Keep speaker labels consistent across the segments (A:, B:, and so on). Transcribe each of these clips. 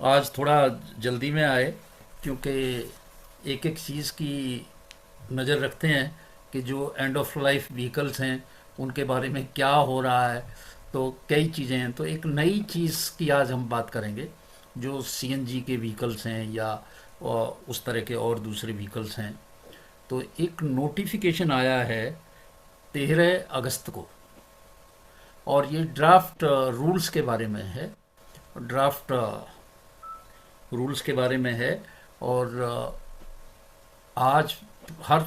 A: आज थोड़ा जल्दी में आए क्योंकि एक एक चीज़ की नज़र रखते हैं कि जो एंड ऑफ लाइफ व्हीकल्स हैं उनके बारे में क्या हो रहा है। तो कई चीज़ें हैं, तो एक नई चीज़ की आज हम बात करेंगे जो सीएनजी के व्हीकल्स हैं या उस तरह के और दूसरे व्हीकल्स हैं। तो एक नोटिफिकेशन आया है 13 अगस्त को, और ये ड्राफ्ट रूल्स के बारे में है। ड्राफ्ट रूल्स के बारे में है। और आज हर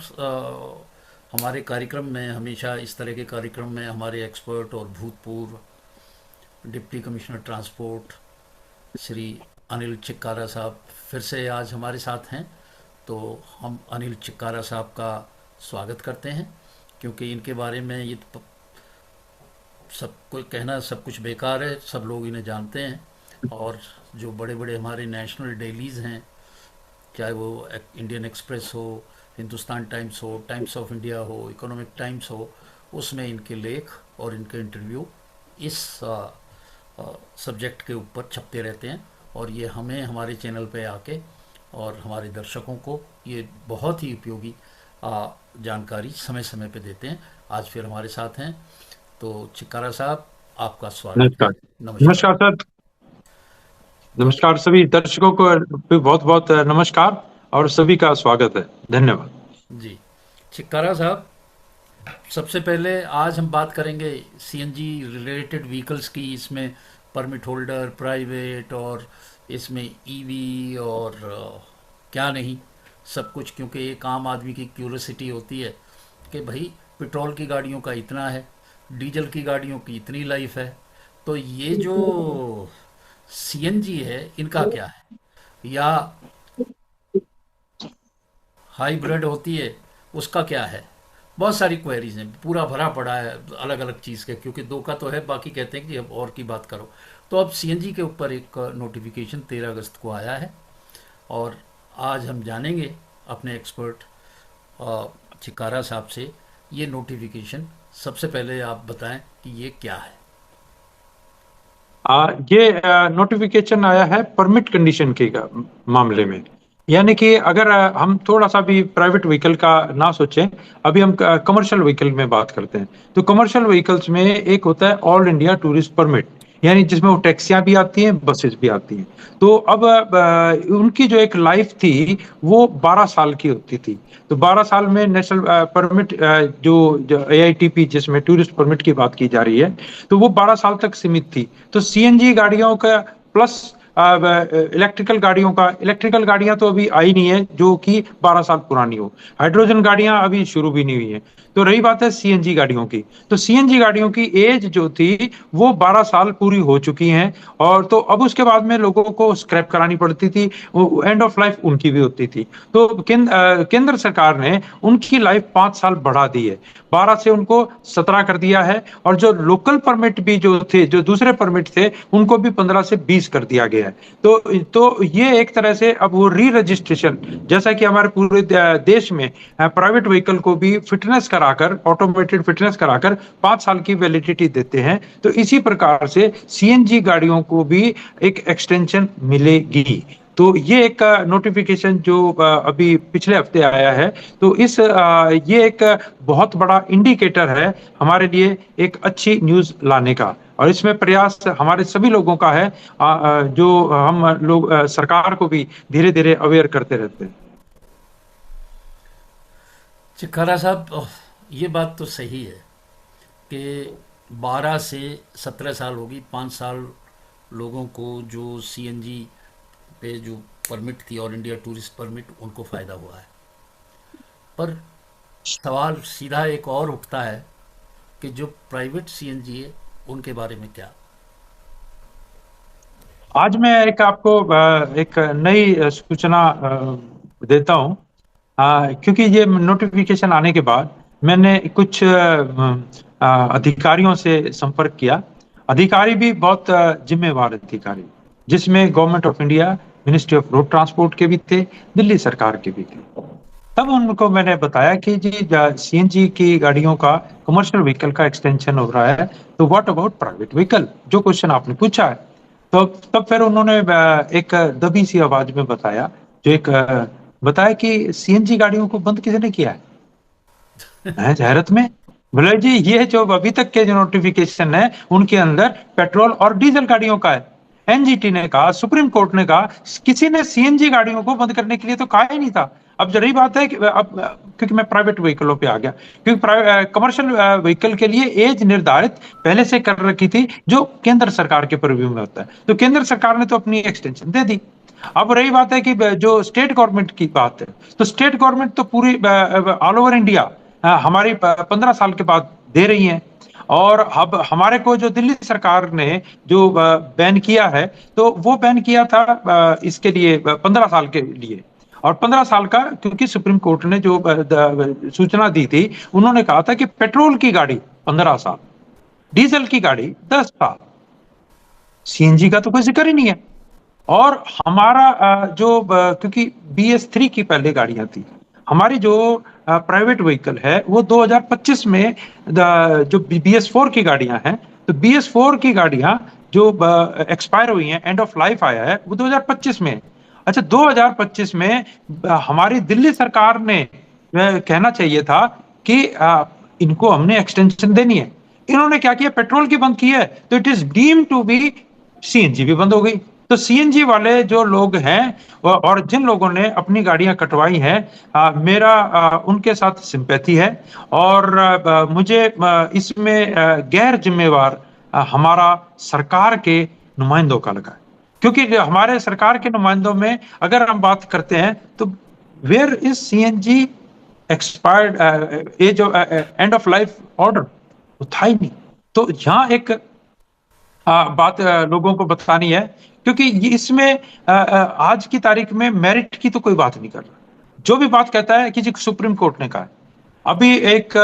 A: हमारे कार्यक्रम में, हमेशा इस तरह के कार्यक्रम में हमारे एक्सपर्ट और भूतपूर्व deputy commissioner transport Shri Anil Chikkara साहब फिर से आज हमारे साथ हैं। तो हम अनिल चिक्कारा साहब का स्वागत करते हैं, क्योंकि इनके बारे में ये सब कोई कहना सब कुछ बेकार है, सब लोग इन्हें जानते हैं। और जो बड़े बड़े हमारे नेशनल डेलीज़ हैं, चाहे वो इंडियन एक्सप्रेस हो, हिंदुस्तान टाइम्स हो, टाइम्स ऑफ इंडिया हो, इकोनॉमिक टाइम्स हो, उसमें इनके लेख और इनके इंटरव्यू इस सब्जेक्ट के ऊपर छपते रहते हैं। और ये हमें हमारे चैनल पे आके और हमारे दर्शकों को ये बहुत ही उपयोगी जानकारी समय समय पे देते हैं। आज फिर हमारे साथ हैं। तो चिक्कारा साहब, आपका स्वागत है।
B: नमस्कार।
A: नमस्कार।
B: नमस्कार सर। नमस्कार सभी दर्शकों को भी बहुत बहुत नमस्कार और सभी का स्वागत है। धन्यवाद।
A: जी, चिक्कारा साहब, सबसे पहले आज हम बात करेंगे सीएनजी रिलेटेड व्हीकल्स की। इसमें परमिट होल्डर, प्राइवेट, और इसमें ईवी और क्या नहीं, सब कुछ। क्योंकि एक आम आदमी की क्यूरियोसिटी होती है कि भाई पेट्रोल की गाड़ियों का इतना है, डीजल की गाड़ियों की इतनी लाइफ है, तो ये जो सीएनजी है इनका क्या है, या हाइब्रिड होती है उसका क्या है। बहुत सारी क्वेरीज हैं, पूरा भरा पड़ा है अलग अलग चीज़ के, क्योंकि दो का तो है, बाकी कहते हैं कि अब और की बात करो। तो अब सीएनजी के ऊपर एक नोटिफिकेशन 13 अगस्त को आया है, और आज हम जानेंगे अपने एक्सपर्ट चिकारा साहब से ये नोटिफिकेशन। सबसे पहले आप बताएं कि ये क्या है।
B: ये नोटिफिकेशन आया है परमिट कंडीशन के मामले में। यानी कि अगर हम थोड़ा सा भी प्राइवेट व्हीकल का ना सोचें, अभी हम कमर्शियल व्हीकल में बात करते हैं। तो कमर्शियल व्हीकल्स में एक होता है ऑल इंडिया टूरिस्ट परमिट, यानी जिसमें वो टैक्सियां भी आती हैं, बसेस भी आती हैं। तो अब उनकी जो एक लाइफ थी वो 12 साल की होती थी। तो 12 साल में नेशनल परमिट, जो एआईटीपी जिसमें टूरिस्ट परमिट की बात की जा रही है, तो वो 12 साल तक सीमित थी। तो सीएनजी गाड़ियों का प्लस इलेक्ट्रिकल गाड़ियां तो अभी आई नहीं है जो कि 12 साल पुरानी हो। हाइड्रोजन गाड़ियां अभी शुरू भी नहीं हुई है। तो रही बात है सीएनजी गाड़ियों की, तो सीएनजी गाड़ियों की एज जो थी वो 12 साल पूरी हो चुकी हैं। और तो अब उसके बाद में लोगों को स्क्रैप करानी पड़ती थी, एंड ऑफ लाइफ उनकी भी होती थी। तो केंद्र सरकार ने उनकी लाइफ 5 साल बढ़ा दी है, 12 से उनको 17 कर दिया है। और जो लोकल परमिट भी जो थे, जो दूसरे परमिट थे, उनको भी 15 से 20 कर दिया गया है। तो ये एक तरह से अब वो री रजिस्ट्रेशन, जैसा कि हमारे पूरे देश में प्राइवेट व्हीकल को भी फिटनेस कराकर, ऑटोमेटेड फिटनेस कराकर 5 साल की वैलिडिटी देते हैं, तो इसी प्रकार से सीएनजी गाड़ियों को भी एक एक्सटेंशन मिलेगी। तो ये एक नोटिफिकेशन जो अभी पिछले हफ्ते आया है, तो ये एक बहुत बड़ा इंडिकेटर है हमारे लिए एक अच्छी न्यूज लाने का। और इसमें प्रयास हमारे सभी लोगों का है, जो हम लोग सरकार को भी धीरे धीरे अवेयर करते रहते हैं।
A: चिक्कारा साहब, ये बात तो सही है कि 12 से 17 साल होगी, 5 साल लोगों को जो सीएनजी पे जो परमिट थी, ऑल इंडिया टूरिस्ट परमिट, उनको फ़ायदा हुआ है। पर सवाल सीधा एक और उठता है कि जो प्राइवेट सीएनजी है उनके बारे में क्या।
B: आज मैं एक आपको एक नई सूचना देता हूं। क्योंकि ये नोटिफिकेशन आने के बाद मैंने कुछ अधिकारियों से संपर्क किया। अधिकारी भी बहुत जिम्मेवार अधिकारी, जिसमें government of India, ministry of road transport के भी थे, दिल्ली सरकार के भी थे। तब उनको मैंने बताया कि जी सीएनजी की गाड़ियों का, कमर्शियल व्हीकल का एक्सटेंशन हो रहा है, तो व्हाट अबाउट प्राइवेट व्हीकल, जो क्वेश्चन आपने पूछा है। तो तब फिर उन्होंने एक दबी सी आवाज में बताया, जो एक बताया कि सीएनजी गाड़ियों को बंद किसने किया है। मैं हैरत में, बोले जी ये जो अभी तक के जो नोटिफिकेशन है उनके अंदर पेट्रोल और डीजल गाड़ियों का है। एनजीटी ने कहा, सुप्रीम कोर्ट ने कहा, किसी ने सीएनजी गाड़ियों को बंद करने के लिए तो कहा ही नहीं था। अब जरूरी बात है कि अब क्योंकि मैं प्राइवेट व्हीकलों पे आ गया, क्योंकि कमर्शियल व्हीकल के लिए एज निर्धारित पहले से कर रखी थी, जो केंद्र सरकार के प्रीव्यू में होता है, तो केंद्र सरकार ने तो अपनी एक्सटेंशन दे दी। अब रही बात है कि जो स्टेट गवर्नमेंट की बात है, तो स्टेट गवर्नमेंट तो पूरी ऑल ओवर इंडिया हमारी 15 साल के बाद दे रही है। और अब हमारे को जो दिल्ली सरकार ने जो बैन किया है, तो वो बैन किया था इसके लिए 15 साल के लिए। और 15 साल का, क्योंकि सुप्रीम कोर्ट ने जो सूचना दी थी, उन्होंने कहा था कि पेट्रोल की गाड़ी 15 साल, डीजल की गाड़ी 10 साल, सीएनजी का तो कोई जिक्र ही नहीं है। और हमारा क्योंकि BS3 की पहले गाड़ियां थी, हमारी जो प्राइवेट व्हीकल है वो 2025 में जो BS4 की गाड़ियां हैं, तो BS4 की गाड़ियां जो एक्सपायर हुई हैं, एंड ऑफ लाइफ आया है, वो 2025 में। अच्छा, 2025 में हमारी दिल्ली सरकार ने कहना चाहिए था कि इनको हमने एक्सटेंशन देनी है। इन्होंने क्या किया, पेट्रोल की बंद की है, तो it is deem to be CNG भी बंद हो गई। तो सीएनजी वाले जो लोग हैं और जिन लोगों ने अपनी गाड़ियां कटवाई हैं, मेरा उनके साथ सिंपैथी है। और मुझे इसमें गैर जिम्मेवार हमारा सरकार के नुमाइंदों का लगा है। क्योंकि हमारे सरकार के नुमाइंदों में अगर हम बात करते हैं, तो where is CNG expired as end of life order, वो था ही नहीं। तो यहाँ एक बात लोगों को बतानी है, क्योंकि ये इसमें आज की तारीख में मेरिट की तो कोई बात नहीं कर रहा। जो भी बात कहता है कि जी सुप्रीम कोर्ट ने कहा है। अभी एक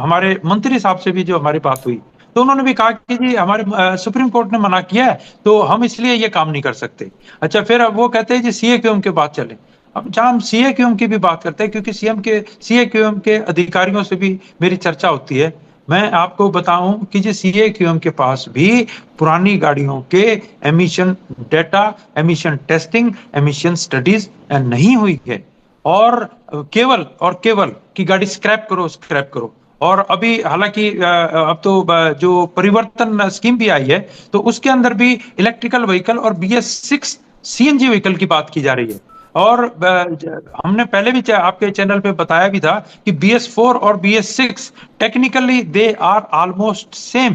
B: हमारे मंत्री साहब से भी जो हमारी बात हुई, तो उन्होंने भी कहा कि जी हमारे सुप्रीम कोर्ट ने मना किया है, तो हम इसलिए ये काम नहीं कर सकते। अच्छा, फिर अब वो कहते हैं जी सीएक्यूएम के बात चले। अब जहां हम सीएक्यूएम की भी बात करते हैं, क्योंकि सीएक्यूएम के अधिकारियों से भी मेरी चर्चा होती है, मैं आपको बताऊं कि जी सीएक्यूएम के पास भी पुरानी गाड़ियों के emission data, emission testing, emission studies नहीं हुई है। और केवल कि गाड़ी स्क्रैप करो स्क्रैप करो। और अभी हालांकि अब तो जो परिवर्तन स्कीम भी आई है, तो उसके अंदर भी इलेक्ट्रिकल व्हीकल और BS6 सीएनजी व्हीकल की बात की जा रही है। और हमने पहले भी आपके चैनल पे बताया भी था कि BS4 और BS6 technically they are almost same.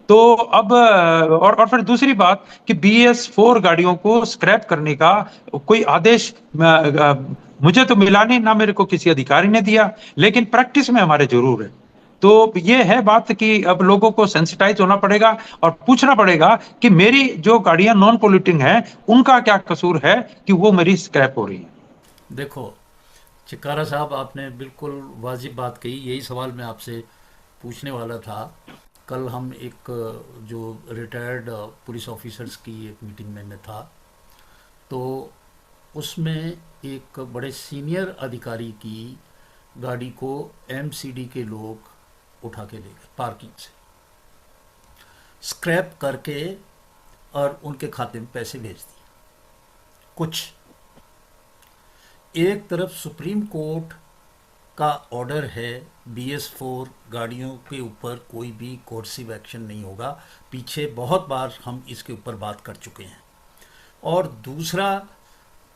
B: तो अब और फिर दूसरी बात कि BS4 गाड़ियों को स्क्रैप करने का कोई आदेश मुझे तो मिला नहीं, ना मेरे को किसी अधिकारी ने दिया, लेकिन प्रैक्टिस में हमारे जरूर है। तो ये है बात कि अब लोगों को सेंसिटाइज होना पड़ेगा और पूछना पड़ेगा कि मेरी जो गाड़ियां नॉन पोल्यूटिंग हैं, उनका क्या कसूर है कि वो मेरी स्क्रैप हो रही है।
A: देखो चिकारा साहब, आपने बिल्कुल वाजिब बात कही। यही सवाल मैं आपसे पूछने वाला था। कल हम एक जो रिटायर्ड पुलिस ऑफिसर्स की एक मीटिंग में मैं था, तो उसमें एक बड़े सीनियर अधिकारी की गाड़ी को MCD के लोग उठा के ले गए पार्किंग से, स्क्रैप करके, और उनके खाते में पैसे भेज दिए। कुछ एक तरफ सुप्रीम कोर्ट का ऑर्डर है, BS4 गाड़ियों के ऊपर कोई भी कोर्सिव एक्शन नहीं होगा। पीछे बहुत बार हम इसके ऊपर बात कर चुके हैं। और दूसरा,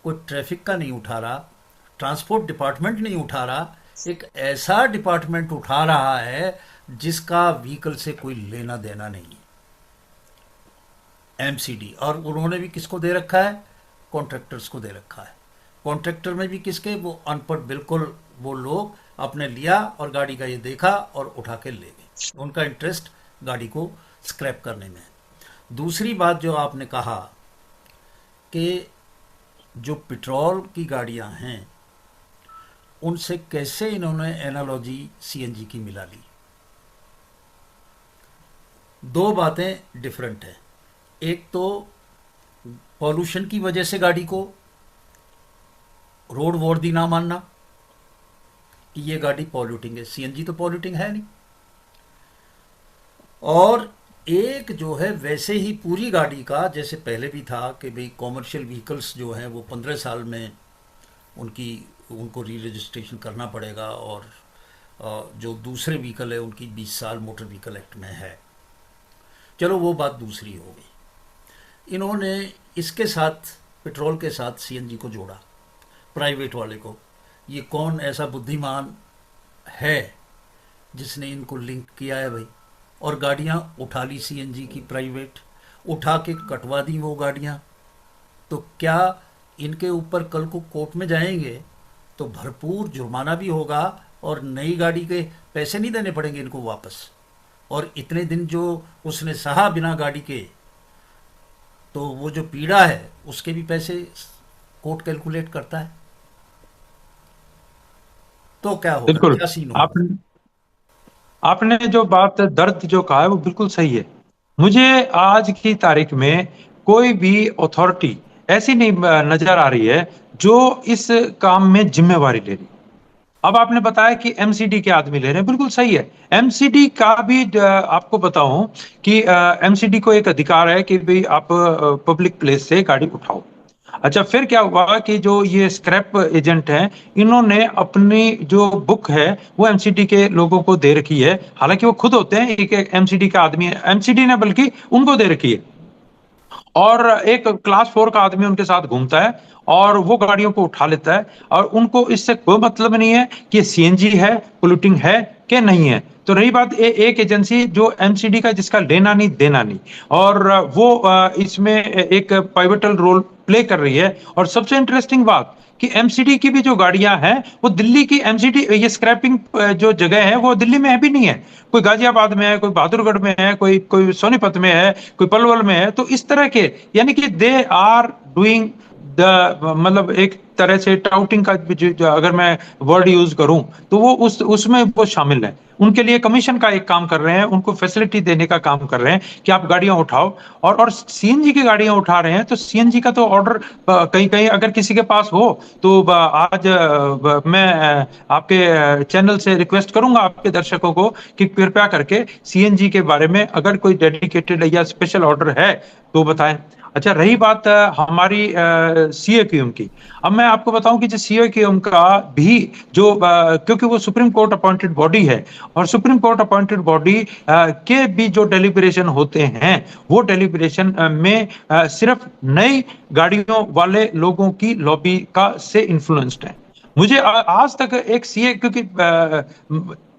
A: कोई ट्रैफिक का नहीं उठा रहा, ट्रांसपोर्ट डिपार्टमेंट नहीं उठा रहा, एक ऐसा डिपार्टमेंट उठा रहा है जिसका व्हीकल से कोई लेना देना नहीं है, MCD। और उन्होंने भी किसको दे रखा है? कॉन्ट्रैक्टर्स को दे रखा है। कॉन्ट्रैक्टर में भी किसके? वो अनपढ़ बिल्कुल वो लोग, अपने लिया और गाड़ी का ये देखा और उठा के ले गए। उनका इंटरेस्ट गाड़ी को स्क्रैप करने में है। दूसरी बात जो आपने कहा कि जो पेट्रोल की गाड़ियां हैं, उनसे कैसे इन्होंने एनालॉजी सीएनजी की मिला ली। दो बातें डिफरेंट हैं। एक तो पॉल्यूशन की वजह से गाड़ी को रोड वर्दी ना मानना कि ये गाड़ी पॉल्यूटिंग है। सीएनजी तो पॉल्यूटिंग है नहीं। और एक जो है वैसे ही पूरी गाड़ी का, जैसे पहले भी था कि भाई कॉमर्शियल व्हीकल्स जो हैं वो 15 साल में उनकी उनको री रजिस्ट्रेशन करना पड़ेगा, और जो दूसरे व्हीकल है उनकी 20 साल मोटर व्हीकल एक्ट में है। चलो वो बात दूसरी हो गई। इन्होंने इसके साथ, पेट्रोल के साथ सीएनजी को जोड़ा, प्राइवेट वाले को। ये कौन ऐसा बुद्धिमान है जिसने इनको लिंक किया है भाई? और गाड़ियां उठा ली सीएनजी की प्राइवेट, उठा के कटवा दी वो गाड़ियां। तो क्या इनके ऊपर कल को कोर्ट में जाएंगे तो भरपूर जुर्माना भी होगा, और नई गाड़ी के पैसे नहीं देने पड़ेंगे इनको वापस। और इतने दिन जो उसने सहा बिना गाड़ी के, तो वो जो पीड़ा है उसके भी पैसे कोर्ट कैलकुलेट करता है। तो क्या होगा,
B: बिल्कुल।
A: क्या सीन होगा?
B: आपने आपने जो बात दर्द जो कहा है वो बिल्कुल सही है। मुझे आज की तारीख में कोई भी अथॉरिटी ऐसी नहीं नजर आ रही है जो इस काम में जिम्मेवारी ले रही। अब आपने बताया कि एमसीडी के आदमी ले रहे हैं, बिल्कुल सही है। एमसीडी का भी आपको बताऊं कि एमसीडी को एक अधिकार है कि भाई आप पब्लिक प्लेस से गाड़ी उठाओ। अच्छा, फिर क्या हुआ कि जो ये स्क्रैप एजेंट हैं, इन्होंने अपनी जो बुक है वो एमसीडी के लोगों को दे रखी है। हालांकि वो खुद होते हैं, एक एमसीडी का आदमी है, एमसीडी ने बल्कि उनको दे रखी है। और एक क्लास 4 का आदमी उनके साथ घूमता है और वो गाड़ियों को उठा लेता है, और उनको इससे कोई मतलब नहीं है कि सीएनजी है, पोल्यूटिंग है कि नहीं है। तो रही बात एक एजेंसी जो एमसीडी का, जिसका लेना नहीं देना नहीं, और वो इसमें एक पाइवटल रोल प्ले कर रही है। और सबसे इंटरेस्टिंग बात कि एमसीडी की भी जो गाड़ियां हैं वो दिल्ली की एमसीडी, ये स्क्रैपिंग जो जगह है वो दिल्ली में है भी नहीं है। कोई गाजियाबाद में है, कोई बहादुरगढ़ में है, कोई कोई सोनीपत में है, कोई पलवल में है। तो इस तरह के, यानी कि दे आर डूइंग द, मतलब एक तरह से टाउटिंग का जो अगर मैं वर्ड यूज करूं तो वो उसमें वो शामिल है। उनके लिए कमीशन का एक काम कर रहे हैं, उनको फैसिलिटी देने का काम कर रहे हैं कि आप गाड़ियां उठाओ। और सीएनजी की गाड़ियां उठा रहे हैं, तो सीएनजी का तो ऑर्डर कहीं कहीं अगर किसी के पास हो तो आज मैं आपके चैनल से रिक्वेस्ट करूंगा आपके दर्शकों को कि कृपया करके सीएनजी के बारे में अगर कोई डेडिकेटेड या स्पेशल ऑर्डर है तो बताएं। अच्छा, रही बात हमारी सीएक्यूएम की। अब मैं आपको बताऊं कि जो सीएक्यूएम का भी जो क्योंकि वो सुप्रीम कोर्ट अपॉइंटेड बॉडी है, और सुप्रीम कोर्ट अपॉइंटेड बॉडी के भी जो डेलिब्रेशन होते हैं, वो डेलिब्रेशन में सिर्फ नई गाड़ियों वाले लोगों की लॉबी का से इन्फ्लुएंस्ड है। मुझे आज तक एक सीए, क्योंकि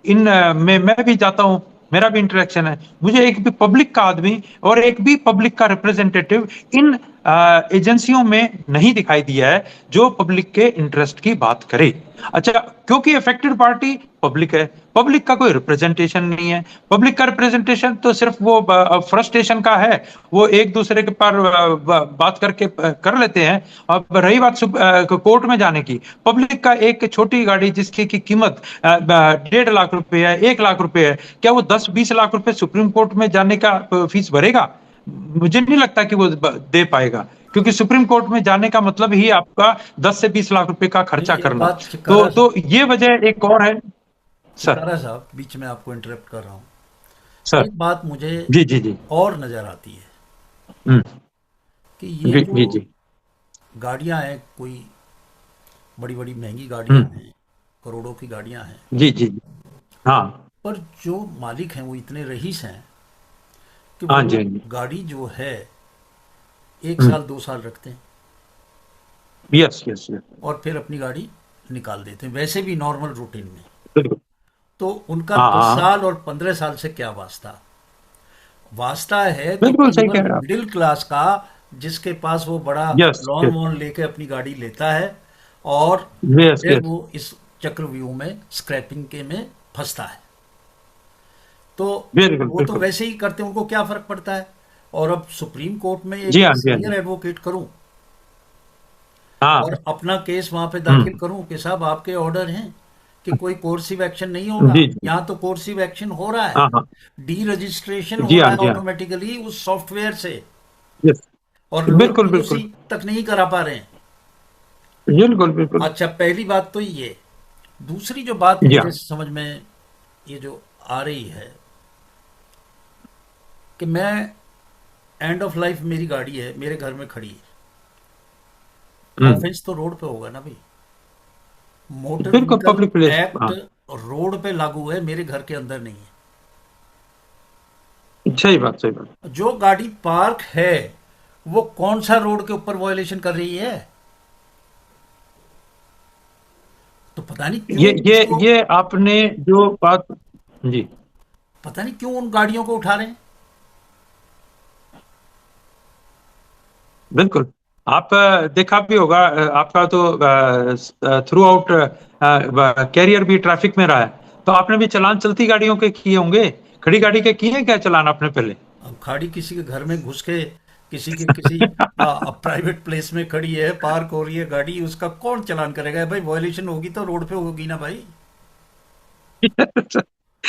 B: इन में मैं भी जाता हूं, मेरा भी इंटरेक्शन है, मुझे एक भी पब्लिक का आदमी और एक भी पब्लिक का रिप्रेजेंटेटिव इन एजेंसियों में नहीं दिखाई दिया है जो पब्लिक के इंटरेस्ट की बात करे। अच्छा, क्योंकि अफेक्टेड पार्टी पब्लिक है, पब्लिक का कोई रिप्रेजेंटेशन नहीं है। पब्लिक का रिप्रेजेंटेशन तो सिर्फ वो फ्रस्ट्रेशन का है, वो एक दूसरे के पर बात करके कर लेते हैं। अब रही बात कोर्ट में जाने की, पब्लिक का एक छोटी गाड़ी जिसकी की कीमत 1.5 लाख रुपए है, 1 लाख रुपए है, क्या वो 10-20 लाख रुपए सुप्रीम कोर्ट में जाने का फीस भरेगा? मुझे नहीं लगता कि वो दे पाएगा, क्योंकि सुप्रीम कोर्ट में जाने का मतलब ही आपका 10 से 20 लाख रुपए का
A: नहीं,
B: खर्चा
A: एक
B: करना।
A: बात चिकारा
B: तो
A: साहब,
B: ये वजह एक और है। सर।
A: चिकारा साहब बीच में आपको इंटरप्ट कर रहा हूँ।
B: सर।
A: एक बात मुझे
B: जी जी जी।
A: और नज़र आती है
B: हम्म।
A: कि ये
B: जी
A: जो
B: जी जी।
A: गाड़ियां हैं, कोई बड़ी बड़ी महंगी गाड़ियां
B: हम्म।
A: हैं, करोड़ों की गाड़ियां हैं,
B: जी जी जी। हाँ।
A: पर जो मालिक हैं वो इतने रईस हैं कि
B: हाँ जी,
A: वो
B: हाँ जी।
A: गाड़ी जो है 1 साल 2 साल रखते हैं
B: यस यस यस।
A: और फिर अपनी गाड़ी निकाल देते हैं, वैसे भी नॉर्मल रूटीन में।
B: बिल्कुल।
A: तो उनका
B: हाँ
A: 10 साल
B: हाँ।
A: और 15 साल से क्या वास्ता? वास्ता है तो
B: बिल्कुल सही कह
A: केवल
B: रहे हैं आप।
A: मिडिल क्लास का, जिसके पास वो बड़ा
B: यस
A: लोन
B: यस
A: वोन लेके अपनी गाड़ी लेता है, और
B: यस
A: फिर
B: यस।
A: वो इस चक्रव्यूह में, स्क्रैपिंग के में फंसता है। तो
B: बिल्कुल
A: वो तो
B: बिल्कुल।
A: वैसे ही करते हैं, उनको क्या फर्क पड़ता है? और अब सुप्रीम कोर्ट में
B: जी
A: एक
B: हाँ, जी हाँ
A: सीनियर
B: जी।
A: एडवोकेट करूं और
B: हाँ।
A: अपना केस वहां पे दाखिल
B: हम्म।
A: करूं कि साहब आपके ऑर्डर हैं कि कोई कोर्सिव एक्शन नहीं होगा।
B: जी जी।
A: यहाँ तो कोर्सिव एक्शन हो रहा है,
B: हाँ हाँ।
A: डी रजिस्ट्रेशन
B: जी
A: हो रहा
B: हाँ,
A: है
B: जी हाँ।
A: ऑटोमेटिकली उस सॉफ्टवेयर से,
B: यस।
A: और लोअर
B: बिल्कुल
A: पीयूसी
B: बिल्कुल।
A: तक नहीं करा पा रहे हैं।
B: बिल्कुल बिल्कुल।
A: अच्छा, पहली बात तो ये। दूसरी जो बात
B: जी
A: मुझे
B: हाँ।
A: समझ में ये जो आ रही है कि मैं एंड ऑफ लाइफ मेरी गाड़ी है, मेरे घर में खड़ी है,
B: हम्म।
A: ऑफेंस तो रोड पे होगा ना भाई। मोटर
B: बिल्कुल
A: व्हीकल
B: पब्लिक प्लेस,
A: एक्ट
B: हाँ।
A: रोड पे लागू है, मेरे घर के अंदर नहीं
B: सही बात, सही बात।
A: है। जो गाड़ी पार्क है वो कौन सा रोड के ऊपर वायोलेशन कर रही है? तो पता नहीं क्यों
B: ये ये
A: उसको,
B: ये आपने जो बात, जी।
A: पता नहीं क्यों उन गाड़ियों को उठा रहे हैं।
B: बिल्कुल। आप देखा भी होगा, आपका तो थ्रू आउट कैरियर भी ट्रैफिक में रहा है, तो आपने भी चालान चलती गाड़ियों के किए होंगे। खड़ी गाड़ी के किए हैं क्या चालान आपने पहले?
A: अब गाड़ी किसी के घर में घुस के, किसी प्राइवेट प्लेस में खड़ी है, पार्क हो रही है गाड़ी, उसका कौन चालान करेगा भाई? वायोलेशन होगी तो रोड पे होगी ना भाई।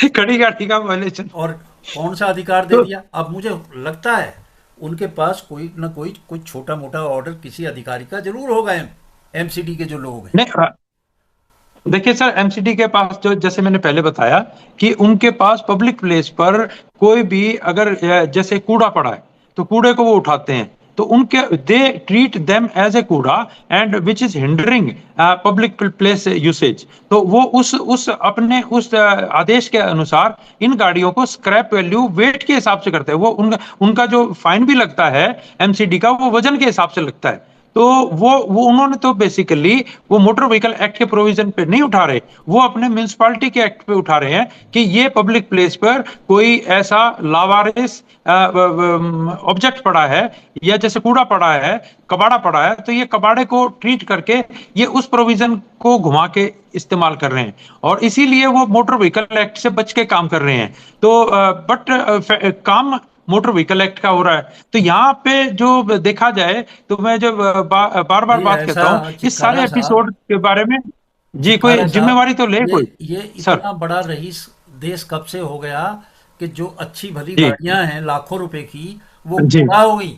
B: खड़ी गाड़ी का वायलेशन।
A: और कौन सा अधिकार दे
B: तो
A: दिया? अब मुझे लगता है उनके पास कोई ना कोई छोटा मोटा ऑर्डर किसी अधिकारी का जरूर होगा, एमसीडी के जो लोग हैं।
B: नहीं, देखिए सर, एमसीडी के पास जो, जैसे मैंने पहले बताया कि उनके पास पब्लिक प्लेस पर कोई भी अगर जैसे कूड़ा पड़ा है तो कूड़े को वो उठाते हैं। तो उनके they treat them as a कूड़ा and which is hindering public place usage. तो वो उस अपने उस आदेश के अनुसार इन गाड़ियों को स्क्रैप वैल्यू वेट के हिसाब से करते हैं। वो उनका जो फाइन भी लगता है एमसीडी का, वो वजन के हिसाब से लगता है। तो वो उन्होंने तो बेसिकली वो मोटर व्हीकल एक्ट के प्रोविजन पे नहीं उठा रहे, वो अपने म्यूनिसिपालिटी के एक्ट पे उठा रहे हैं कि ये पब्लिक प्लेस पर कोई ऐसा लावारिस ऑब्जेक्ट पड़ा है, या जैसे कूड़ा पड़ा है, कबाड़ा पड़ा है, तो ये कबाड़े को ट्रीट करके ये उस प्रोविजन को घुमा के इस्तेमाल कर रहे हैं, और इसीलिए वो मोटर व्हीकल एक्ट से बच के काम कर रहे हैं। तो बट काम मोटर व्हीकल एक्ट का हो रहा है। तो यहाँ पे जो देखा जाए, तो मैं जब बार बार
A: भाई
B: बात
A: ऐसा
B: कहता हूँ इस सारे
A: चिक्कारा साहब,
B: एपिसोड के बारे में। जी, कोई
A: चिक्कारा साहब,
B: जिम्मेवारी तो ले
A: ये
B: कोई।
A: ये
B: सर।
A: इतना बड़ा रईस देश कब से हो गया कि जो अच्छी भली
B: जी।
A: गाड़ियां हैं लाखों रुपए की, वो
B: जी।
A: कूड़ा हो गई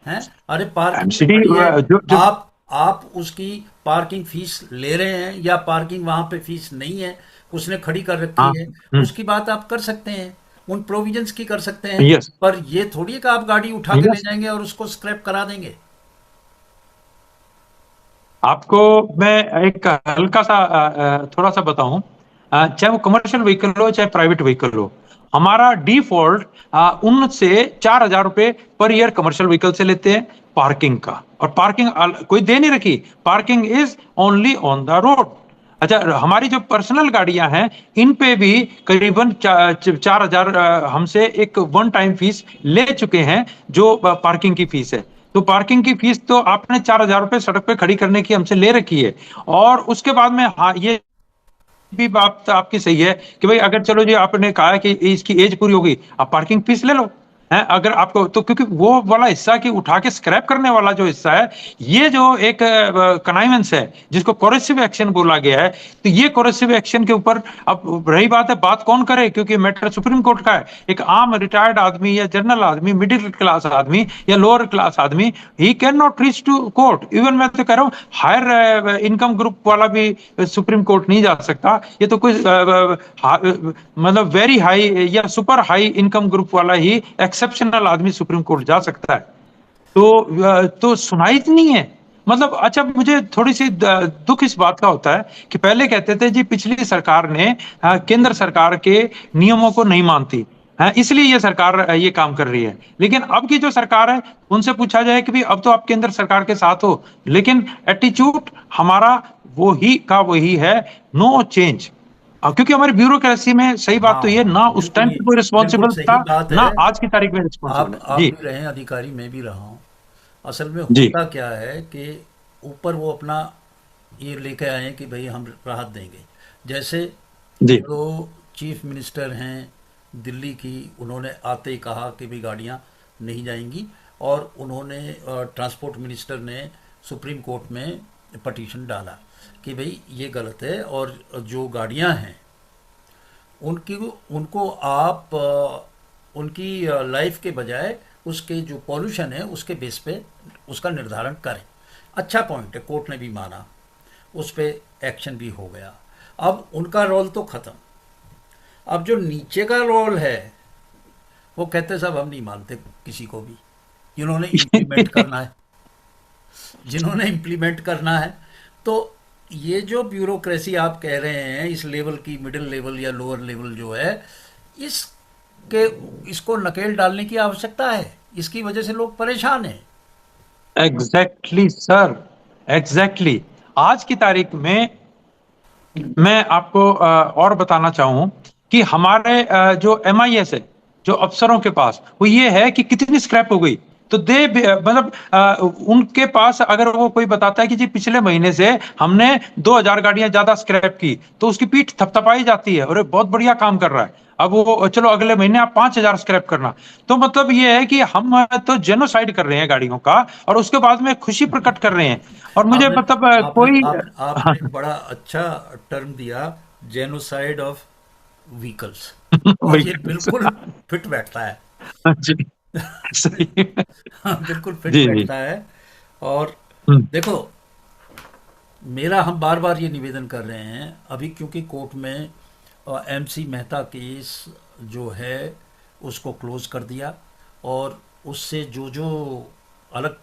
A: हैं? अरे पार्किंग में
B: एमसीडी
A: खड़ी है,
B: जो जो
A: आप उसकी पार्किंग फीस ले रहे हैं या पार्किंग वहां पे फीस नहीं है, उसने खड़ी कर रखी
B: हाँ।
A: है, उसकी बात आप कर सकते हैं, उन प्रोविजंस की कर सकते हैं।
B: यस।
A: पर ये थोड़ी है कि आप गाड़ी उठा के ले
B: यस।
A: जाएंगे और उसको स्क्रैप करा देंगे।
B: आपको मैं एक हल्का सा थोड़ा सा बताऊं। चाहे वो कमर्शियल व्हीकल हो चाहे प्राइवेट व्हीकल हो, हमारा डिफॉल्ट उनसे 4,000 रुपए पर ईयर कमर्शियल व्हीकल से लेते हैं पार्किंग का। और पार्किंग कोई दे नहीं रखी, parking is only on the road. अच्छा, हमारी जो पर्सनल गाड़ियां हैं इन पे भी करीबन 4,000 हमसे एक वन टाइम फीस ले चुके हैं, जो पार्किंग की फीस है। तो पार्किंग की फीस तो आपने 4,000 रुपए सड़क पे खड़ी करने की हमसे ले रखी है। और उसके बाद में, हाँ, ये भी बात तो आपकी सही है कि भाई अगर चलो जी आपने कहा है कि इसकी एज पूरी होगी, आप पार्किंग फीस ले लो। है अगर आपको तो, क्योंकि वो वाला हिस्सा कि उठा के स्क्रैप करने वाला जो हिस्सा है, ये जो एक कनाइवेंस है जिसको कोरेसिव एक्शन बोला गया है, तो ये कोरेसिव एक्शन के ऊपर अब रही बात है, बात कौन करे, क्योंकि मैटर सुप्रीम कोर्ट का है। एक आम रिटायर्ड आदमी या जनरल आदमी, मिडिल क्लास आदमी या लोअर क्लास आदमी, he can not reach to court. Even मैं तो कह रहा हूँ हायर इनकम ग्रुप वाला भी सुप्रीम कोर्ट नहीं जा सकता। ये तो कोई मतलब वेरी हाई या सुपर हाई इनकम ग्रुप वाला ही एक्सेप्शनल आदमी सुप्रीम कोर्ट जा सकता है। तो सुनाई नहीं है। मतलब अच्छा, मुझे थोड़ी सी दुख इस बात का होता है कि पहले कहते थे जी पिछली सरकार ने केंद्र सरकार के नियमों को नहीं मानती है, इसलिए ये सरकार ये काम कर रही है। लेकिन अब की जो सरकार है, उनसे पूछा जाए कि भाई अब तो आप केंद्र सरकार के साथ हो, लेकिन एटीट्यूड हमारा वो ही का वही है, नो चेंज। क्योंकि हमारी ब्यूरोक्रेसी में, सही बात
A: हाँ
B: तो ये,
A: हाँ,
B: ना उस
A: बिल्कुल
B: टाइम
A: ही,
B: पे कोई
A: बिल्कुल
B: रिस्पॉन्सिबल
A: सही
B: था,
A: बात
B: ना
A: है।
B: आज की तारीख में रिस्पॉन्सिबल है।
A: आप
B: जी।
A: भी रहे हैं अधिकारी, मैं भी रहा हूँ। असल में
B: जी।
A: होता क्या है कि ऊपर वो अपना ये लेके आए हैं कि भाई हम राहत देंगे। जैसे
B: जी।
A: जो चीफ मिनिस्टर हैं दिल्ली की, उन्होंने आते ही कहा कि भाई गाड़ियाँ नहीं जाएंगी, और उन्होंने ट्रांसपोर्ट मिनिस्टर ने सुप्रीम कोर्ट में पटिशन डाला कि भाई ये गलत है, और जो गाड़ियाँ हैं उनकी उनको आप उनकी लाइफ के बजाय उसके जो पॉल्यूशन है उसके बेस पे उसका निर्धारण करें। अच्छा पॉइंट है, कोर्ट ने भी माना, उस पे एक्शन भी हो गया। अब उनका रोल तो ख़त्म। अब जो नीचे का रोल है, वो कहते साहब हम नहीं मानते किसी को भी, जिन्होंने इम्प्लीमेंट करना है, जिन्होंने इम्प्लीमेंट करना है। तो ये जो ब्यूरोक्रेसी आप कह रहे हैं इस लेवल की, मिडिल लेवल या लोअर लेवल जो है, इसके इसको नकेल डालने की आवश्यकता है। इसकी वजह से लोग परेशान हैं।
B: Exactly sir, exactly. आज की तारीख में मैं आपको और बताना चाहूं कि हमारे जो MIS है, जो अफसरों के पास, वो ये है कि कितनी स्क्रैप हो गई। तो दे मतलब उनके पास अगर वो कोई बताता है कि जी पिछले महीने से हमने 2000 गाड़ियां ज्यादा स्क्रैप की, तो उसकी पीठ थपथपाई जाती है, और बहुत बढ़िया काम कर रहा है। अब वो चलो अगले महीने आप 5000 स्क्रैप करना। तो मतलब ये है कि हम तो जेनोसाइड कर रहे हैं गाड़ियों का, और उसके बाद में खुशी प्रकट कर रहे हैं। और मुझे
A: आपने
B: मतलब
A: आपने
B: कोई
A: आपने एक बड़ा अच्छा टर्म दिया, जेनोसाइड ऑफ व्हीकल्स, और ये
B: वही।
A: बिल्कुल फिट बैठता है।
B: जी, सही है।
A: हाँ, बिल्कुल फिट
B: जी जी।
A: बैठता है। और
B: हम्म,
A: देखो, मेरा हम बार बार ये निवेदन कर रहे हैं अभी, क्योंकि कोर्ट में MC मेहता केस जो है उसको क्लोज कर दिया, और उससे जो जो अलग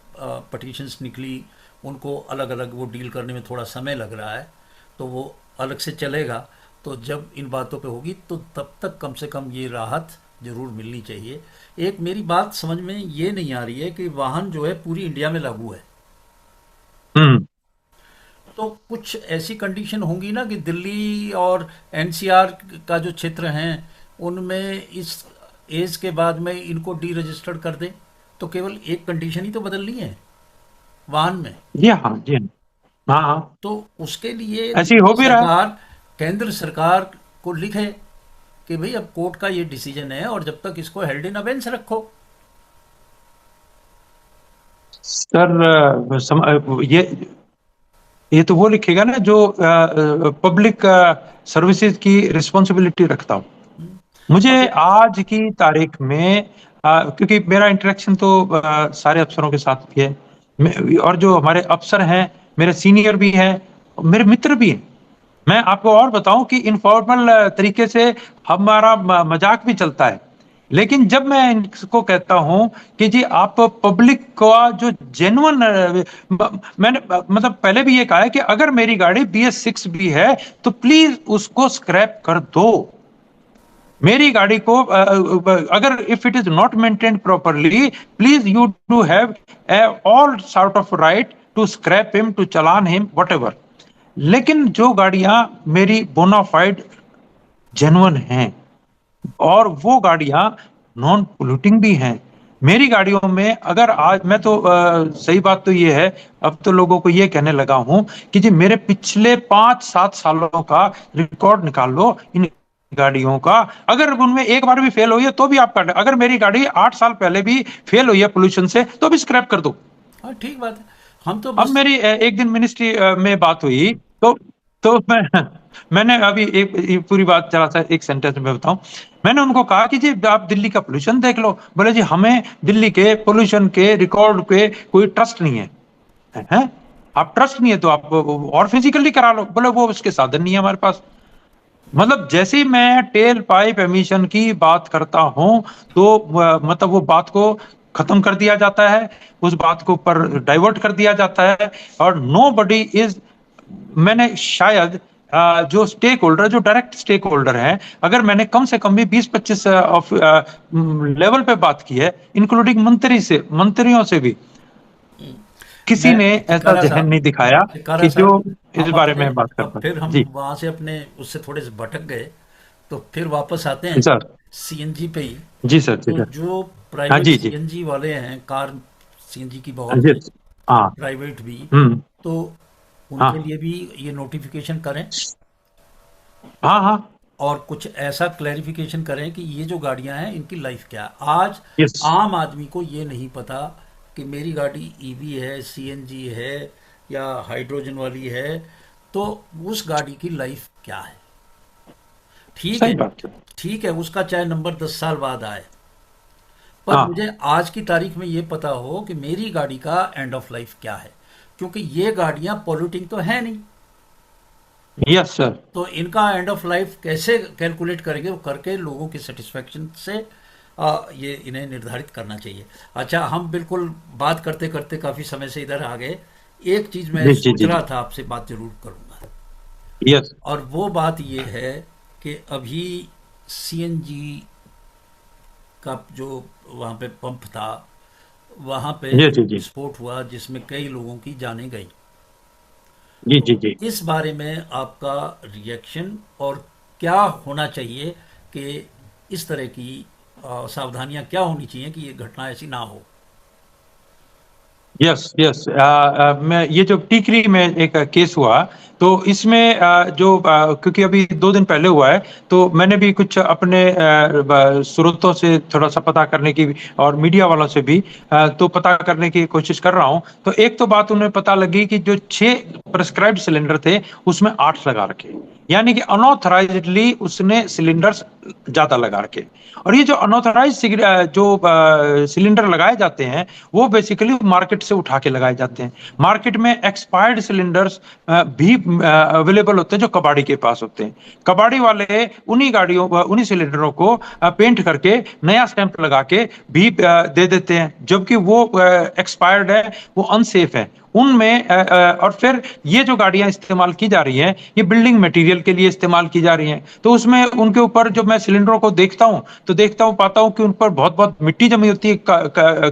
A: पटिशन्स निकली उनको अलग अलग वो डील करने में थोड़ा समय लग रहा है, तो वो अलग से चलेगा। तो जब इन बातों पे होगी तो तब तक कम से कम ये राहत जरूर मिलनी चाहिए। एक मेरी बात समझ में ये नहीं आ रही है कि वाहन जो है पूरी इंडिया में लागू है,
B: हम्म।
A: तो कुछ ऐसी कंडीशन होंगी ना कि दिल्ली और NCR का जो क्षेत्र हैं उनमें इस एज के बाद में इनको डी रजिस्टर्ड कर दें, तो केवल एक कंडीशन ही तो बदलनी है वाहन में।
B: जी हाँ, जी हाँ। हाँ हाँ,
A: तो उसके लिए
B: ऐसे ही हो
A: दिल्ली
B: भी रहा है।
A: सरकार केंद्र सरकार को लिखे कि भाई अब कोर्ट का ये डिसीजन है और जब तक इसको हेल्ड इन अबेंस रखो।
B: सर ये तो वो लिखेगा ना जो पब्लिक सर्विसेज की रिस्पॉन्सिबिलिटी रखता हो। मुझे
A: अब देखो,
B: आज की तारीख में क्योंकि मेरा इंटरेक्शन तो सारे अफसरों के साथ भी है, और जो हमारे अफसर हैं मेरे सीनियर भी हैं, मेरे मित्र भी हैं। मैं आपको और बताऊं कि इनफॉर्मल तरीके से हमारा मजाक भी चलता है। लेकिन जब मैं इनको कहता हूं कि जी आप पब्लिक का जो जेन्युइन, मैंने मतलब पहले भी ये कहा है कि अगर मेरी गाड़ी BS6 भी है तो प्लीज उसको स्क्रैप कर दो। मेरी गाड़ी को अगर if it is not maintained properly, please you do have all sort of right to scrap him, to challan him, whatever. लेकिन जो गाड़ियां मेरी बोनाफाइड जेन्युइन हैं, और वो गाड़ियां नॉन पोल्यूटिंग भी हैं, मेरी गाड़ियों में अगर आज मैं तो सही बात तो ये है, अब तो लोगों को ये कहने लगा हूं कि जी मेरे पिछले 5-7 सालों का रिकॉर्ड निकाल लो इन गाड़ियों का। अगर उनमें एक बार भी फेल हुई है तो भी आप काट, अगर मेरी गाड़ी 8 साल पहले भी फेल हुई है पोल्यूशन से तो भी स्क्रैप कर दो।
A: हाँ ठीक बात है। हम तो
B: अब
A: बस
B: मेरी एक दिन मिनिस्ट्री में बात हुई, तो मैंने अभी एक पूरी बात जरा सा एक सेंटेंस में बताऊं। मैंने उनको कहा कि जी आप दिल्ली का पोल्यूशन देख लो। बोले जी हमें दिल्ली के पोल्यूशन के रिकॉर्ड पे कोई ट्रस्ट नहीं है। हैं? आप ट्रस्ट नहीं है तो आप और फिजिकली करा लो। बोले वो उसके साधन नहीं है हमारे पास। मतलब जैसे ही मैं टेल पाइप एमिशन की बात करता हूं, तो मतलब वो बात को खत्म कर दिया जाता है, उस बात को ऊपर डाइवर्ट कर दिया जाता है। और नो बडी इज, मैंने शायद जो स्टेक होल्डर, जो डायरेक्ट स्टेक होल्डर है, अगर मैंने कम से कम भी 20-25 ऑफ लेवल पे बात की है, इंक्लूडिंग मंत्रियों से भी, किसी
A: मैं
B: ने ऐसा
A: टिकारा
B: जहन
A: साहब,
B: नहीं दिखाया
A: टिकारा
B: कि जो
A: साहब,
B: इस
A: हम
B: बारे
A: अपने
B: में बात कर
A: अब
B: पाए।
A: फिर हम
B: जी
A: वहाँ से अपने उससे थोड़े से भटक गए, तो फिर वापस आते हैं
B: सर।
A: CNG पे ही।
B: जी सर, जी
A: तो
B: सर।
A: जो
B: हाँ
A: प्राइवेट
B: जी जी।
A: CNG वाले हैं, कार CNG की
B: हाँ
A: बहुत
B: जी।
A: हैं,
B: हाँ।
A: प्राइवेट भी,
B: हम्म।
A: तो उनके
B: हाँ
A: लिए भी ये नोटिफिकेशन करें
B: हाँ। हाँ।
A: और कुछ ऐसा क्लैरिफिकेशन करें कि ये जो गाड़ियां हैं इनकी लाइफ क्या है। आज
B: यस।
A: आम आदमी को ये नहीं पता कि मेरी गाड़ी EV है, CNG है या हाइड्रोजन वाली है, तो उस गाड़ी की लाइफ क्या है। ठीक है,
B: सही बात है।
A: ठीक है, उसका चाहे नंबर 10 साल बाद आए, पर
B: हाँ।
A: मुझे आज की तारीख में ये पता हो कि मेरी गाड़ी का एंड ऑफ लाइफ क्या है, क्योंकि ये गाड़ियां पॉल्यूटिंग तो है नहीं।
B: Yes sir.
A: तो इनका एंड ऑफ लाइफ कैसे कैलकुलेट करेंगे, वो करके लोगों की सेटिस्फेक्शन से ये इन्हें निर्धारित करना चाहिए। अच्छा, हम बिल्कुल बात करते करते काफ़ी समय से इधर आ गए। एक चीज़ मैं
B: जी जी
A: सोच
B: जी
A: रहा
B: जी।
A: था आपसे बात जरूर करूँगा,
B: यस।
A: और वो बात ये है कि अभी सीएनजी का जो वहाँ पे पंप था, वहाँ पे
B: जी
A: एक
B: जी जी
A: विस्फोट हुआ जिसमें कई लोगों की जानें गई।
B: जी
A: तो
B: जी जी।
A: इस बारे में आपका रिएक्शन, और क्या होना चाहिए कि इस तरह की सावधानियां क्या होनी चाहिए कि ये घटना ऐसी ना हो।
B: Yes yes. मैं ये जो टीकरी में एक केस हुआ, तो इसमें क्योंकि अभी 2 दिन पहले हुआ है, तो मैंने भी कुछ अपने स्रोतों से थोड़ा सा पता करने की, और मीडिया वालों से भी तो पता करने की कोशिश कर रहा हूं। तो एक तो बात उन्हें पता लगी कि जो 6 प्रेस्क्राइब्ड सिलेंडर थे, उसमें 8 लगा रखे, यानी कि अनऑथराइजडली उसने सिलेंडर्स ज्यादा लगा रखे। और ये जो अनऑथराइज जो सिलेंडर लगाए जाते हैं, वो बेसिकली मार्केट से उठा के लगाए जाते हैं। मार्केट में एक्सपायर्ड सिलेंडर्स भी अवेलेबल होते हैं, जो कबाड़ी के पास होते हैं। कबाड़ी वाले उन्हीं गाड़ियों उन्हीं सिलेंडरों को पेंट करके नया स्टैंप लगा के भी दे देते हैं, जबकि वो एक्सपायर्ड है, वो अनसेफ है उनमें। और फिर ये जो गाड़ियां इस्तेमाल की जा रही हैं, ये बिल्डिंग मटेरियल के लिए इस्तेमाल की जा रही हैं। तो उसमें उनके ऊपर जब मैं सिलेंडरों को देखता हूं, तो देखता हूं, पाता हूं कि उन पर बहुत बहुत मिट्टी जमी होती है,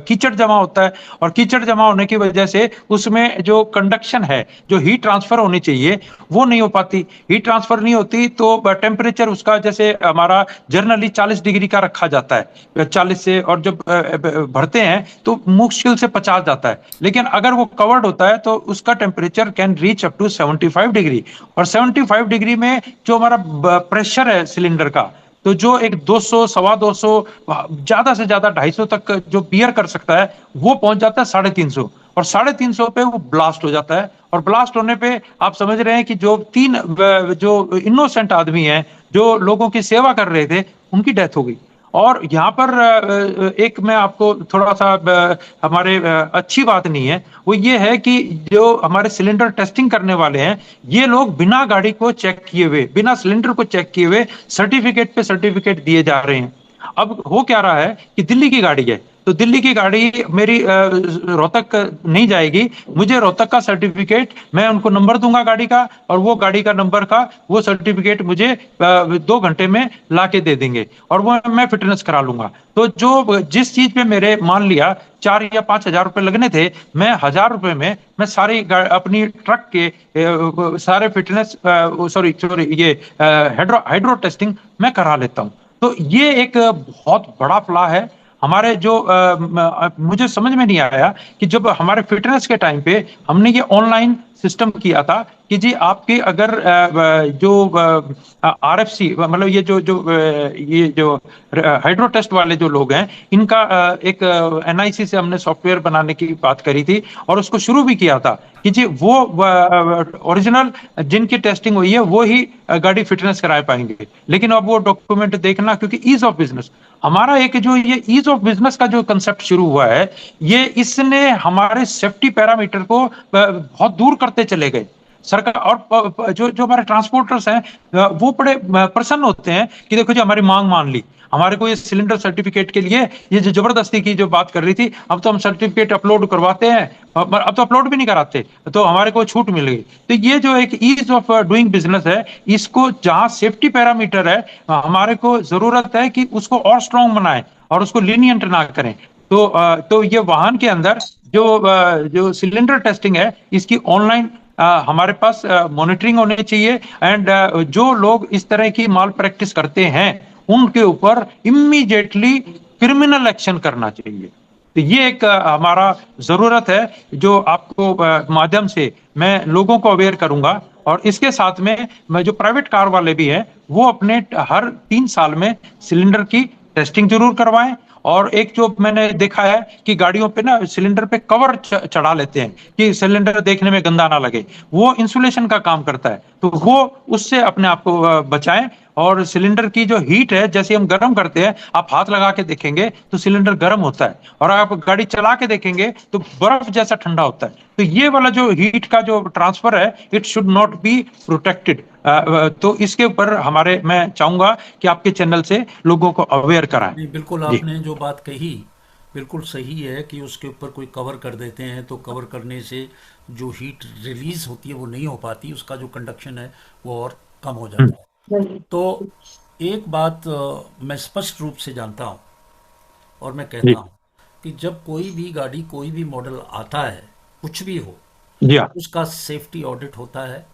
B: कीचड़ जमा होता है। और कीचड़ जमा होने की वजह से उसमें जो कंडक्शन है, जो हीट ट्रांसफर होनी चाहिए, वो नहीं हो पाती। हीट ट्रांसफर नहीं होती तो टेम्परेचर उसका, जैसे हमारा जनरली 40 डिग्री का रखा जाता है, 40 से, और जब भरते हैं तो मुश्किल से 50 जाता है। लेकिन अगर वो कवर्ड होता है तो उसका temperature can reach up to 75 degree. और 75 डिग्री में जो हमारा प्रेशर है सिलेंडर का, तो जो एक 200, सवा 200, ज्यादा से ज्यादा 250 तक जो बियर कर सकता है, वो पहुंच जाता है 350। और 350 पे वो ब्लास्ट हो जाता है। और ब्लास्ट होने पे आप समझ रहे हैं कि जो इनोसेंट आदमी हैं, जो लोगों की सेवा कर रहे थे, उनकी डेथ हो गई। और यहाँ पर एक मैं आपको थोड़ा सा हमारे अच्छी बात नहीं है, वो ये है कि जो हमारे सिलेंडर टेस्टिंग करने वाले हैं, ये लोग बिना गाड़ी को चेक किए हुए, बिना सिलेंडर को चेक किए हुए सर्टिफिकेट पे सर्टिफिकेट दिए जा रहे हैं। अब हो क्या रहा है कि दिल्ली की गाड़ी है, तो दिल्ली की गाड़ी मेरी रोहतक नहीं जाएगी। मुझे रोहतक का सर्टिफिकेट, मैं उनको नंबर दूंगा गाड़ी का, और वो गाड़ी का नंबर का वो सर्टिफिकेट मुझे 2 घंटे में ला के दे देंगे, और वो मैं फिटनेस करा लूंगा। तो जो जिस चीज पे मेरे मान लिया 4 या 5 हजार रुपए लगने थे, मैं 1,000 रुपए में मैं सारी अपनी ट्रक के सारे फिटनेस, सॉरी सॉरी, ये हाइड्रो टेस्टिंग मैं करा लेता हूँ। तो ये एक बहुत बड़ा फ्लॉ है हमारे, जो मुझे समझ में नहीं आया कि जब हमारे फिटनेस के टाइम पे हमने ये ऑनलाइन सिस्टम किया था कि जी आपके अगर जो आरएफसी, मतलब ये जो हाइड्रो टेस्ट वाले जो लोग हैं, इनका एक एनआईसी से हमने सॉफ्टवेयर बनाने की बात करी थी, और उसको शुरू भी किया था कि जी वो ओरिजिनल जिनकी टेस्टिंग हुई है वो ही गाड़ी फिटनेस करा पाएंगे। लेकिन अब वो डॉक्यूमेंट देखना, क्योंकि ईज ऑफ बिजनेस, हमारा एक जो ये ईज ऑफ बिजनेस का जो कंसेप्ट शुरू हुआ है, ये इसने हमारे सेफ्टी पैरामीटर को बहुत दूर करते चले गए। सरकार और जो जो हमारे ट्रांसपोर्टर्स हैं, वो बड़े प्रसन्न होते हैं कि देखो जी हमारी मांग मान ली। हमारे को ये सिलेंडर सर्टिफिकेट के लिए ये जो जबरदस्ती की जो बात कर रही थी, अब तो हम सर्टिफिकेट अपलोड करवाते हैं, अब तो अपलोड भी नहीं कराते, तो हमारे को छूट मिल गई। तो ये जो एक ईज ऑफ डूइंग बिजनेस है, इसको जहां सेफ्टी पैरामीटर है, हमारे को जरूरत है कि उसको और स्ट्रांग बनाएं, और उसको लीनियंट ना करें। तो ये वाहन के अंदर जो सिलेंडर टेस्टिंग है, इसकी ऑनलाइन हमारे पास मॉनिटरिंग होनी चाहिए। एंड जो लोग इस तरह की माल प्रैक्टिस करते हैं, उनके ऊपर इमीडिएटली क्रिमिनल एक्शन करना चाहिए। तो ये एक हमारा जरूरत है, जो आपको माध्यम से मैं लोगों को अवेयर करूंगा। और इसके साथ में मैं जो प्राइवेट कार वाले भी हैं, वो अपने हर 3 साल में सिलेंडर की टेस्टिंग जरूर करवाएं। और एक जो मैंने देखा है कि गाड़ियों पे ना सिलेंडर पे कवर चढ़ा लेते हैं कि सिलेंडर देखने में गंदा ना लगे, वो इंसुलेशन का काम करता है, तो वो उससे अपने आप को बचाएं। और सिलेंडर की जो हीट है, जैसे हम गर्म करते हैं, आप हाथ लगा के देखेंगे तो सिलेंडर गर्म होता है, और आप गाड़ी चला के देखेंगे तो बर्फ जैसा ठंडा होता है। तो ये वाला जो हीट का जो ट्रांसफर है, it should not be protected. तो इसके ऊपर हमारे, मैं चाहूंगा कि आपके चैनल से लोगों को अवेयर कराएं।
A: नहीं, बिल्कुल
B: जी।
A: आपने जो बात कही बिल्कुल सही है कि उसके ऊपर कोई कवर कर देते हैं तो कवर करने से जो हीट रिलीज होती है वो नहीं हो पाती, उसका जो कंडक्शन है वो और कम हो
B: हम्म।
A: जाता है। तो एक बात मैं स्पष्ट रूप से जानता हूँ और मैं
B: जी।
A: कहता हूँ कि जब कोई भी गाड़ी कोई भी मॉडल आता है, कुछ भी हो,
B: जी हाँ।
A: उसका सेफ्टी ऑडिट होता है।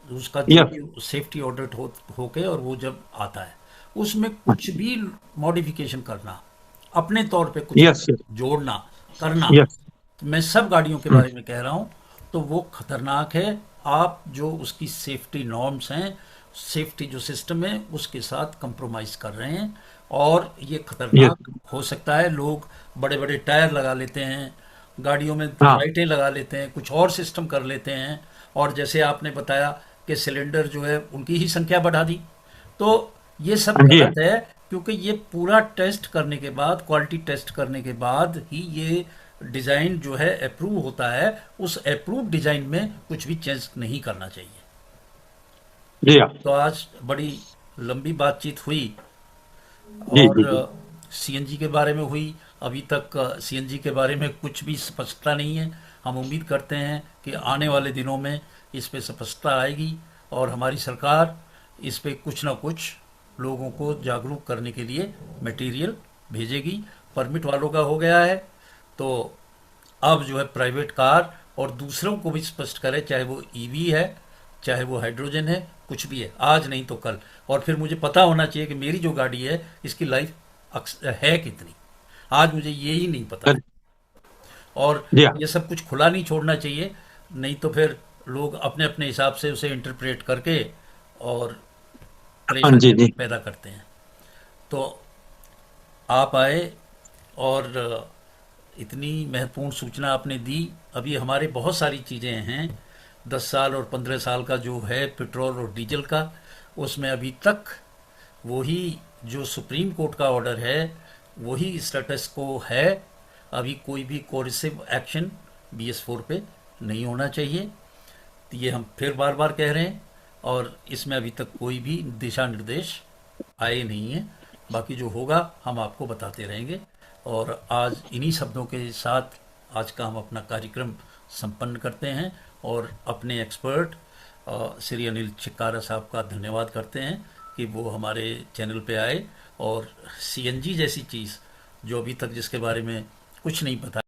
A: उसका जो
B: यस।
A: भी सेफ्टी ऑडिट होके और वो जब आता है उसमें कुछ भी मॉडिफिकेशन करना, अपने तौर पे कुछ
B: यस।
A: जोड़ना, करना,
B: यस।
A: मैं सब गाड़ियों के बारे में कह रहा हूँ, तो वो खतरनाक है। आप जो उसकी सेफ्टी नॉर्म्स हैं, सेफ्टी जो सिस्टम है उसके साथ कंप्रोमाइज कर रहे हैं, और ये
B: यस।
A: खतरनाक हो सकता है। लोग बड़े बड़े टायर लगा लेते हैं, गाड़ियों में
B: हाँ।
A: लाइटें लगा लेते हैं, कुछ और सिस्टम कर लेते हैं, और जैसे आपने बताया कि सिलेंडर जो है उनकी ही संख्या बढ़ा दी। तो ये सब
B: हाँ जी।
A: गलत है, क्योंकि ये पूरा टेस्ट करने के बाद, क्वालिटी टेस्ट करने के बाद ही ये डिज़ाइन जो है अप्रूव होता है। उस अप्रूव डिज़ाइन में कुछ भी चेंज नहीं करना चाहिए।
B: जी हाँ।
A: तो आज बड़ी लंबी बातचीत हुई,
B: जी जी जी।
A: और सीएनजी के बारे में हुई। अभी तक सीएनजी के बारे में कुछ भी स्पष्टता नहीं है। हम उम्मीद करते हैं कि आने वाले दिनों में इस पे स्पष्टता आएगी, और हमारी सरकार इस पे कुछ ना कुछ लोगों को जागरूक करने के लिए मटेरियल भेजेगी। परमिट वालों का हो गया है, तो अब जो है प्राइवेट कार और दूसरों को भी स्पष्ट करे, चाहे वो ईवी है, चाहे वो हाइड्रोजन है, कुछ भी है, आज नहीं तो कल। और फिर मुझे पता होना चाहिए कि मेरी जो गाड़ी है इसकी लाइफ है कितनी। आज मुझे ये ही नहीं पता है। और
B: जी हाँ।
A: ये सब कुछ खुला नहीं छोड़ना चाहिए, नहीं तो फिर लोग अपने अपने हिसाब से उसे इंटरप्रेट करके और
B: हाँ जी
A: परेशानियां
B: जी।
A: पैदा करते हैं। तो आप आए और इतनी महत्वपूर्ण सूचना आपने दी। अभी हमारे बहुत सारी चीज़ें हैं, 10 साल और 15 साल का जो है पेट्रोल और डीजल का, उसमें अभी तक वही जो सुप्रीम कोर्ट का ऑर्डर है वही स्टेटस को है। अभी कोई भी कोरिसिव एक्शन BS4 पे नहीं होना चाहिए, तो ये हम फिर बार बार कह रहे हैं। और इसमें अभी तक कोई भी दिशा निर्देश आए नहीं हैं। बाकी जो होगा हम आपको बताते रहेंगे। और आज इन्हीं शब्दों के साथ आज का हम अपना कार्यक्रम संपन्न करते हैं, और अपने एक्सपर्ट श्री अनिल चिक्कारा साहब का धन्यवाद करते हैं कि वो हमारे चैनल पे आए और सीएनजी जैसी चीज़ जो अभी तक जिसके बारे में कुछ नहीं पता